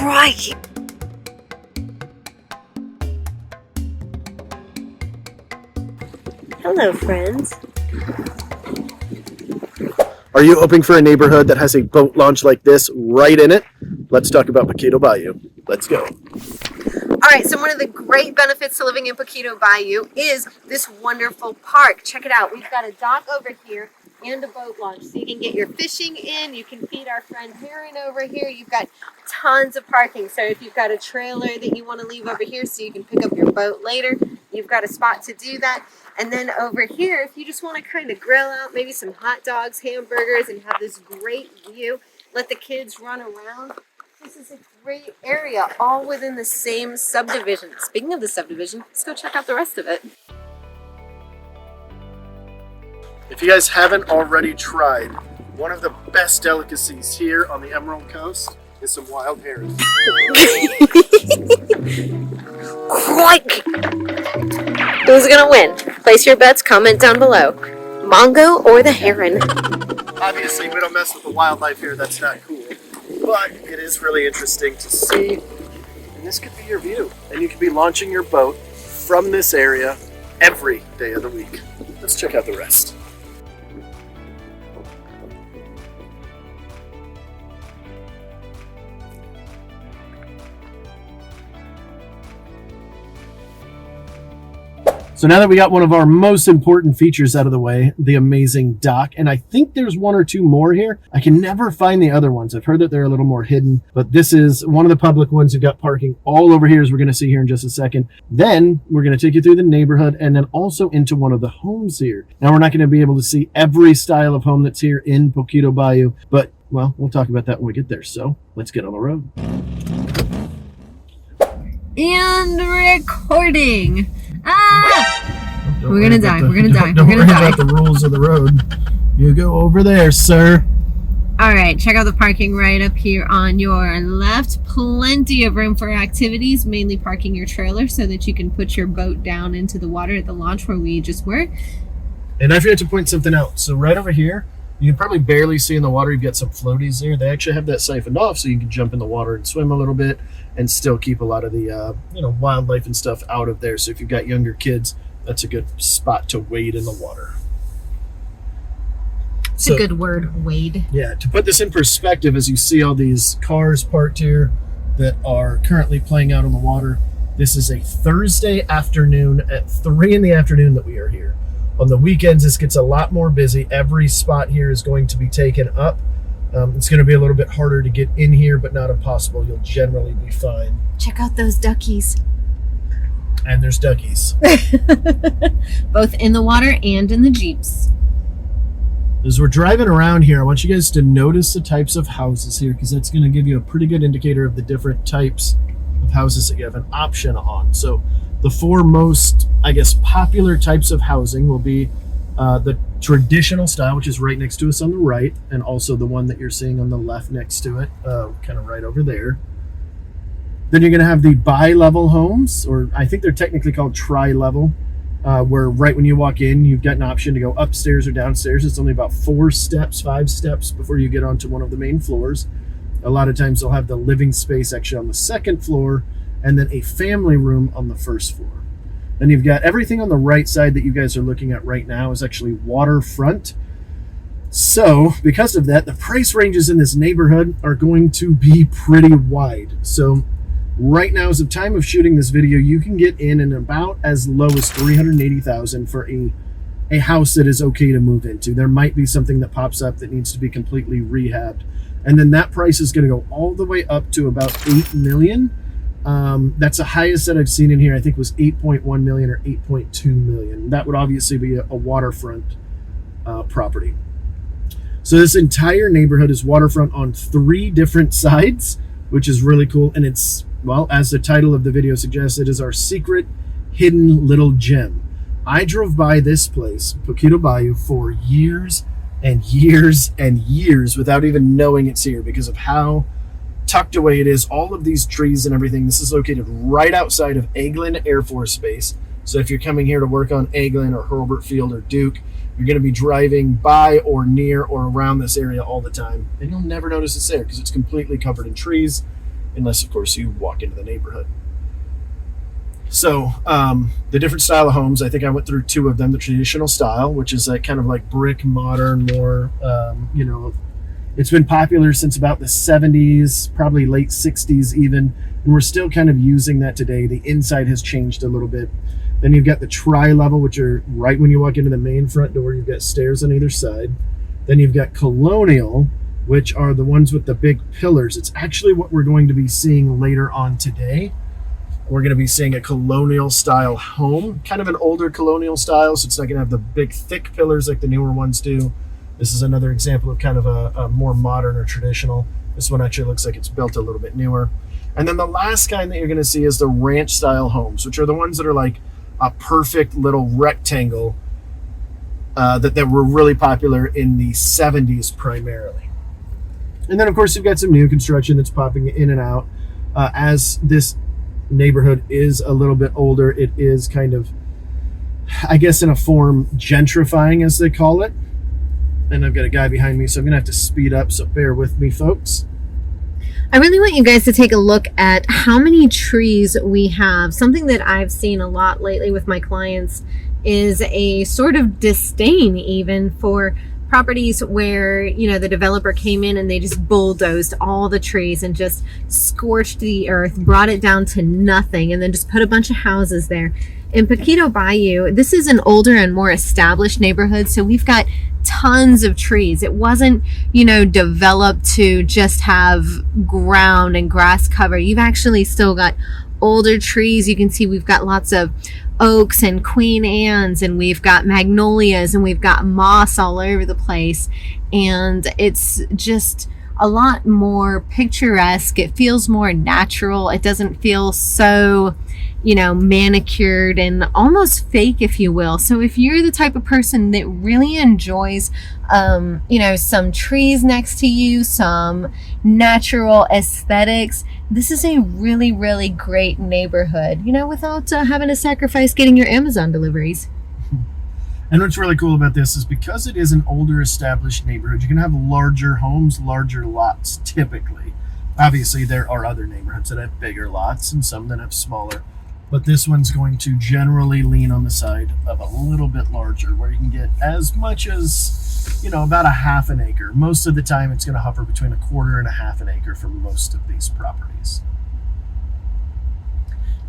crikey! Hello, friends. Are you hoping for a neighborhood that has a boat launch like this right in it? Let's talk about Poquito Bayou. Let's go. All right, so one of the great benefits to living in Poquito Bayou is this wonderful park. Check it out. We've got a dock over here and a boat launch, so you can get your fishing in. You can feed our friend Heron over here. You've got tons of parking. So if you've got a trailer that you want to leave over here so you can pick up your boat later, you've got a spot to do that. And then over here, if you just want to kind of grill out maybe some hot dogs, hamburgers, and have this great view, let the kids run around. This is a great area, all within the same subdivision. Speaking of the subdivision, let's go check out the rest of it. If you guys haven't already tried, one of the best delicacies here on the Emerald Coast is some wild herring. Crikey! Who's gonna win? Place your bets, comment down below. Mongo or the heron? Obviously, we don't mess with the wildlife here, that's not cool. But it is really interesting to see, and this could be your view. And you could be launching your boat from this area every day of the week. Let's check out the rest. So now that we got one of our most important features out of the way, the amazing dock, and I think there's one or two more here. I can never find the other ones. I've heard that they're a little more hidden, but this is one of the public ones. You've got parking all over here, as we're going to see here in just a second. Then we're going to take you through the neighborhood and then also into one of the homes here. Now, we're not going to be able to see every style of home that's here in Poquito Bayou, but, well, we'll talk about that when we get there. So let's get on the road. And recording. We're gonna die. Don't worry about the rules of the road. You go over there, sir. All right, check out the parking right up here on your left. Plenty of room for activities, mainly parking your trailer so that you can put your boat down into the water at the launch where we just were. And I forgot to point something out. So right over here, you can probably barely see in the water. You've got some floaties there. They actually have that siphoned off so you can jump in the water and swim a little bit and still keep a lot of the wildlife and stuff out of there. So if you've got younger kids, that's a good spot to wade in the water. It's a good word, wade. Yeah, to put this in perspective, as you see all these cars parked here that are currently playing out on the water, this is a Thursday afternoon at 3 in the afternoon that we are here. On the weekends, this gets a lot more busy. Every spot here is going to be taken up. It's going to be a little bit harder to get in here, but not impossible. You'll generally be fine. Check out those duckies. And there's duckies. Both in the water and in the Jeeps. As we're driving around here, I want you guys to notice the types of houses here, because that's going to give you a pretty good indicator of the different types of houses that you have an option on. So the four most, I guess, popular types of housing will be the traditional style, which is right next to us on the right, and also the one that you're seeing on the left next to it, kind of right over there. Then you're going to have the bi-level homes, or I think they're technically called tri-level, where right when you walk in, you've got an option to go upstairs or downstairs. It's only about 5 steps before you get onto one of the main floors. A lot of times they'll have the living space actually on the second floor, and then a family room on the first floor. Then you've got everything on the right side that you guys are looking at right now is actually waterfront. So because of that, the price ranges in this neighborhood are going to be pretty wide. So right now, as of time of shooting this video, you can get in about as low as $380,000 for a house that is okay to move into. There might be something that pops up that needs to be completely rehabbed, and then that price is going to go all the way up to about $8 million. That's the highest that I've seen in here. I think was 8.1 million or 8.2 million. That would obviously be a waterfront property. So this entire neighborhood is waterfront on 3 different sides, which is really cool. And it's, well, as the title of the video suggests, it is our secret hidden little gem. I drove by this place, Poquito Bayou, for years and years and years without even knowing it's here because of how tucked away it is, all of these trees and everything. This is located right outside of Eglin Air Force Base. So if you're coming here to work on Eglin or Hurlburt Field or Duke, you're going to be driving by or near or around this area all the time. And you'll never notice it's there because it's completely covered in trees. unless of course you walk into the neighborhood. So the different style of homes, I think I went through two of them. The traditional style, which is that kind of like brick, modern, more, it's been popular since about the 70s, probably late 60s even, and we're still kind of using that today. The inside has changed a little bit. Then you've got the tri-level, which are right when you walk into the main front door. You've got stairs on either side. Then you've got colonial, which are the ones with the big pillars. It's actually what we're going to be seeing later on today. We're going to be seeing a colonial style home, kind of an older colonial style, so it's not going to have the big thick pillars like the newer ones do. This is another example of kind of a more modern or traditional. This one actually looks like it's built a little bit newer. And then the last kind that you're going to see is the ranch style homes, which are the ones that are like a perfect little rectangle that were really popular in the 70s primarily. And then of course you've got some new construction that's popping in and out. As this neighborhood is a little bit older, it is kind of, I guess in a form, gentrifying as they call it. And I've got a guy behind me, so I'm gonna have to speed up, so bear with me, folks. I really want you guys to take a look at how many trees we have. Something that I've seen a lot lately with my clients is a sort of disdain even for properties where, the developer came in and they just bulldozed all the trees and just scorched the earth, brought it down to nothing, and then just put a bunch of houses there. In Poquito Bayou, this is an older and more established neighborhood, so we've got tons of trees. It wasn't, developed to just have ground and grass cover. You've actually still got older trees. You can see we've got lots of oaks and Queen Anne's, and we've got magnolias, and we've got moss all over the place. And it's just a lot more picturesque. It feels more natural. It doesn't feel so, manicured and almost fake, if you will. So if you're the type of person that really enjoys, some trees next to you, some natural aesthetics, this is a really, really great neighborhood, without having to sacrifice getting your Amazon deliveries. And what's really cool about this is because it is an older established neighborhood, you can have larger homes, larger lots typically. Obviously, there are other neighborhoods that have bigger lots and some that have smaller. But this one's going to generally lean on the side of a little bit larger, where you can get as much as, about a half an acre. Most of the time, it's going to hover between a quarter and a half an acre for most of these properties.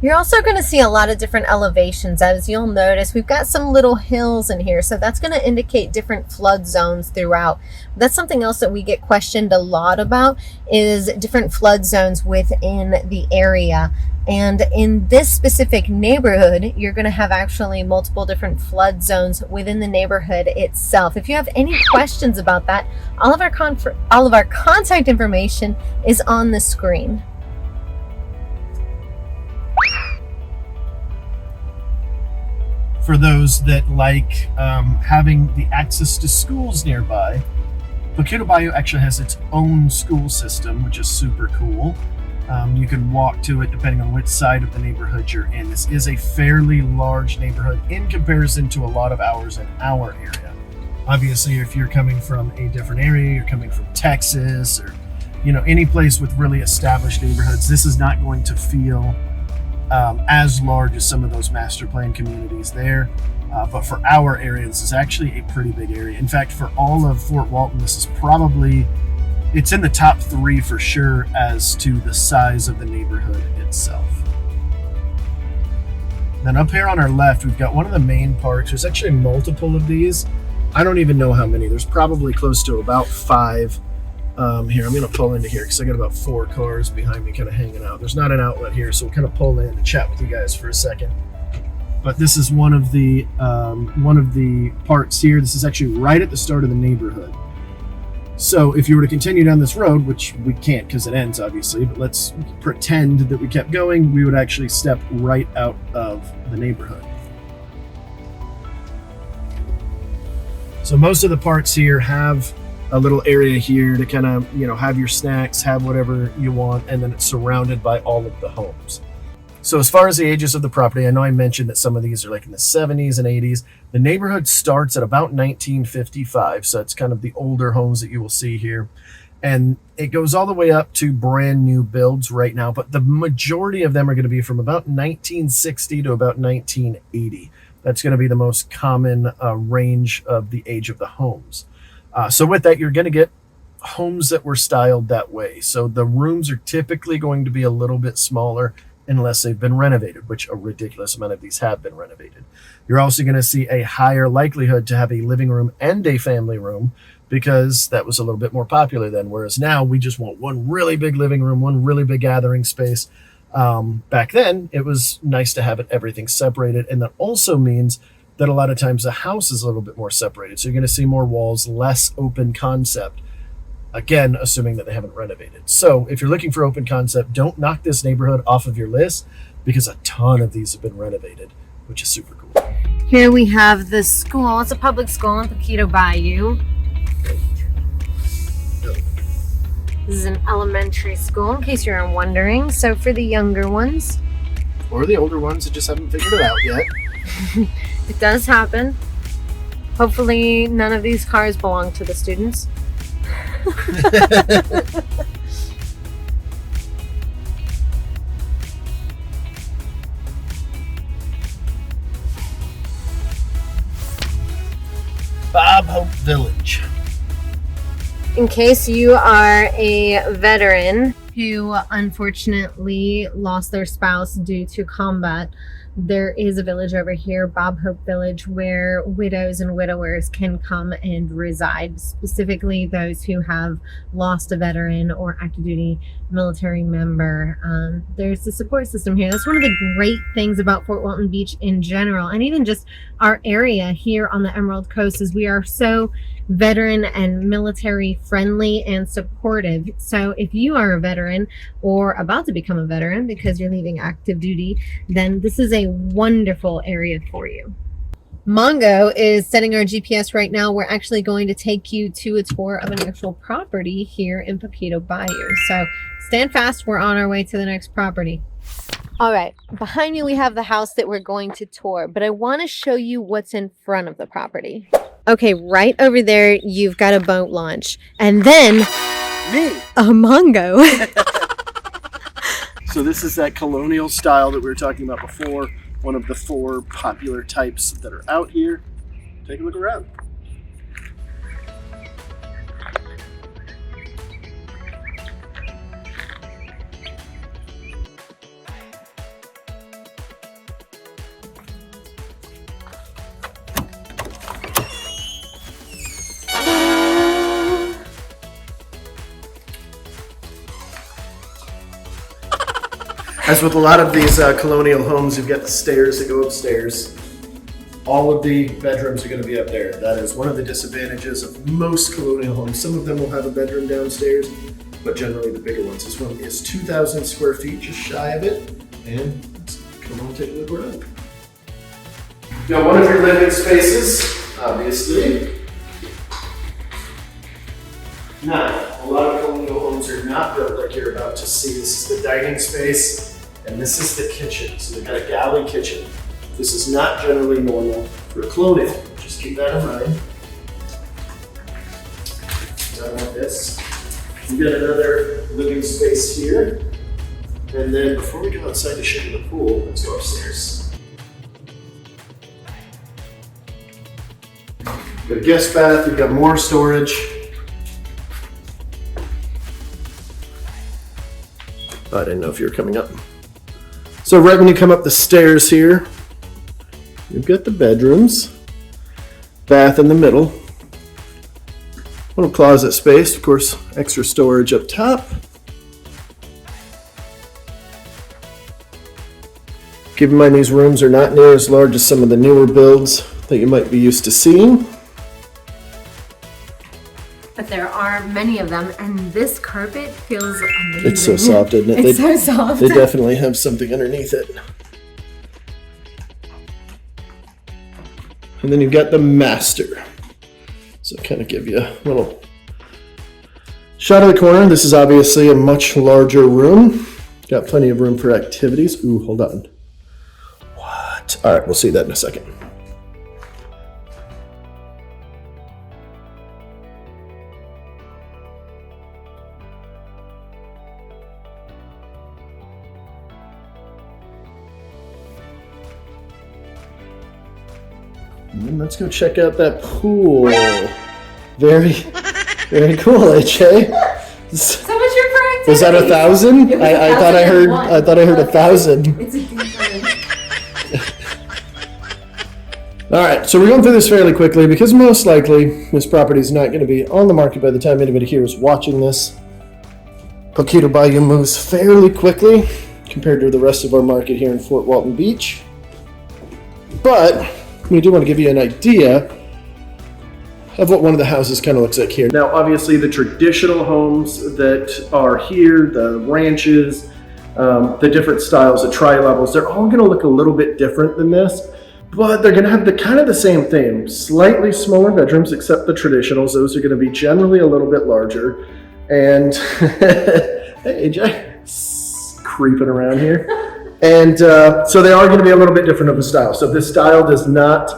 You're also going to see a lot of different elevations. As you'll notice, we've got some little hills in here, so that's going to indicate different flood zones throughout. That's something else that we get questioned a lot about, is different flood zones within the area. And in this specific neighborhood, you're going to have actually multiple different flood zones within the neighborhood itself. If you have any questions about that, all of our contact information is on the screen. For those that like having the access to schools nearby, Poquito Bayou actually has its own school system, which is super cool. You can walk to it depending on which side of the neighborhood you're in. This is a fairly large neighborhood in comparison to a lot of ours in our area. Obviously, if you're coming from a different area, you're coming from Texas or any place with really established neighborhoods, this is not going to feel as large as some of those master plan communities there. But for our area, this is actually a pretty big area. In fact, for all of Fort Walton, this is probably, it's in the top 3 for sure as to the size of the neighborhood itself. Then up here on our left, we've got one of the main parks. There's actually multiple of these. I don't even know how many. There's probably close to about 5. Here, I'm going to pull into here because I got about 4 cars behind me kind of hanging out. There's not an outlet here, so we'll kind of pull in and chat with you guys for a second. But this is one of the parts here. This is actually right at the start of the neighborhood. So if you were to continue down this road, which we can't because it ends obviously, but let's pretend that we kept going, we would actually step right out of the neighborhood. So most of the parks here have a little area here to kind of, have your snacks, have whatever you want, and then it's surrounded by all of the homes. So as far as the ages of the property, I know I mentioned that some of these are like in the 70s and 80s. The neighborhood starts at about 1955, so it's kind of the older homes that you will see here. And it goes all the way up to brand new builds right now, but the majority of them are going to be from about 1960 to about 1980. That's going to be the most common range of the age of the homes. So with that, you're going to get homes that were styled that way. So the rooms are typically going to be a little bit smaller unless they've been renovated, which a ridiculous amount of these have been renovated. You're also going to see a higher likelihood to have a living room and a family room, because that was a little bit more popular then, whereas now we just want one really big living room, one really big gathering space. Back then, it was nice to have everything separated, and that also means that a lot of times the house is a little bit more separated. So you're going to see more walls, less open concept. Again, assuming that they haven't renovated. So if you're looking for open concept, don't knock this neighborhood off of your list, because a ton of these have been renovated, which is super cool. Here we have the school. It's a public school in Poquito Bayou. This is an elementary school, in case you're wondering. So for the younger ones, or the older ones that just haven't figured it out yet. It does happen. Hopefully none of these cars belong to the students. Bob Hope Village. In case you are a veteran who unfortunately lost their spouse due to combat, there is a village over here, Bob Hope Village, where widows and widowers can come and reside, specifically those who have lost a veteran or active duty military member. There's a support system here. That's one of the great things about Fort Walton Beach in general, and even just our area here on the Emerald Coast, is we are so veteran and military friendly and supportive. So if you are a veteran or about to become a veteran because you're leaving active duty, then this is a wonderful area for you. Mongo is setting our GPS right now. We're actually going to take you to a tour of an actual property here in Poquito Bayou. So stand fast, we're on our way to the next property. All right, behind you we have the house that we're going to tour, but I want to show you what's in front of the property. Okay, right over there, you've got a boat launch. And then Me. a Mongo. So this is that colonial style that we were talking about before. One of the 4 popular types that are out here. Take a look around. As with a lot of these colonial homes, you've got the stairs that go upstairs. All of the bedrooms are going to be up there. That is one of the disadvantages of most colonial homes. Some of them will have a bedroom downstairs, but generally the bigger ones. This one is 2,000 square feet, just shy of it. And let's come on, take a look around. Now, one of your living spaces, obviously. Now, a lot of colonial homes are not built like you're about to see. This is the dining space. And this is the kitchen. So they've got a galley kitchen. This is not generally normal for a colonial. Just keep that in mind. Done like this. We've got another living space here. And then before we go outside to show you the pool, let's go upstairs. Got a guest bath, we've got more storage. I didn't know if you were coming up. So right when you come up the stairs here, you've got the bedrooms, bath in the middle, little closet space, of course, extra storage up top. Keep in mind these rooms are not near as large as some of the newer builds that you might be used to seeing. But there are many of them, and this carpet feels amazing. It's so soft, isn't it? It's so soft. They definitely have something underneath it. And then you've got the master. So kind of give you a little shot of the corner. This is obviously a much larger room. Got plenty of room for activities. Ooh, hold on. What? All right, we'll see that in a second. And then let's go check out that pool. Very, very cool, AJ. So much your for Was that 1,000? I thought I heard 1,000. It's a different. All right, so we're going through this fairly quickly because most likely this property is not going to be on the market by the time anybody here is watching this. Poquito Bayou moves fairly quickly compared to the rest of our market here in Fort Walton Beach. But we do want to give you an idea of what one of the houses kind of looks like here. Now, obviously, the traditional homes that are here, the ranches, the different styles, the tri-levels, they're all going to look a little bit different than this. But they're going to have the kind of the same thing. Slightly smaller bedrooms, except the traditionals. Those are going to be generally a little bit larger. And hey, AJ, creeping around here. And so they are going to be a little bit different of a style. So this style does not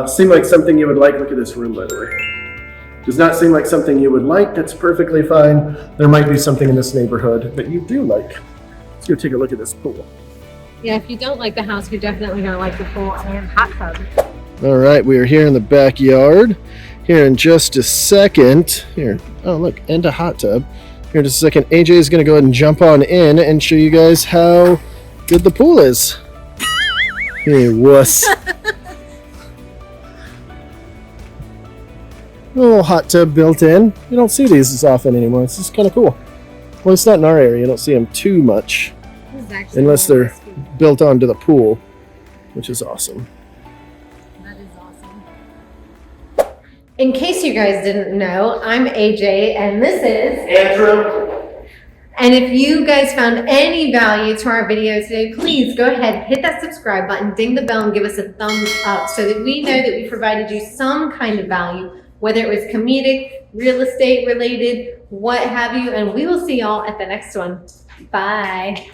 seem like something you would like. Look at this room, by the way. Does not seem like something you would like. That's perfectly fine. There might be something in this neighborhood that you do like. Let's go take a look at this pool. Yeah, if you don't like the house, you're definitely going to like the pool and hot tub. All right, we are here in the backyard. Here in just a second. Here, oh look, and a hot tub. Here in just a second, AJ is going to go ahead and jump on in and show you guys how good the pool is. Hey, wuss. A little hot tub built in. You don't see these as often anymore. This is kind of cool. Well, it's not in our area. You don't see them too much unless they're built onto the pool, which is awesome. That is awesome. In case you guys didn't know, I'm AJ and this is Andrew. And if you guys found any value to our video today, please go ahead, hit that subscribe button, ding the bell, and give us a thumbs up so that we know that we provided you some kind of value, whether it was comedic, real estate related, what have you, and we will see y'all at the next one. Bye.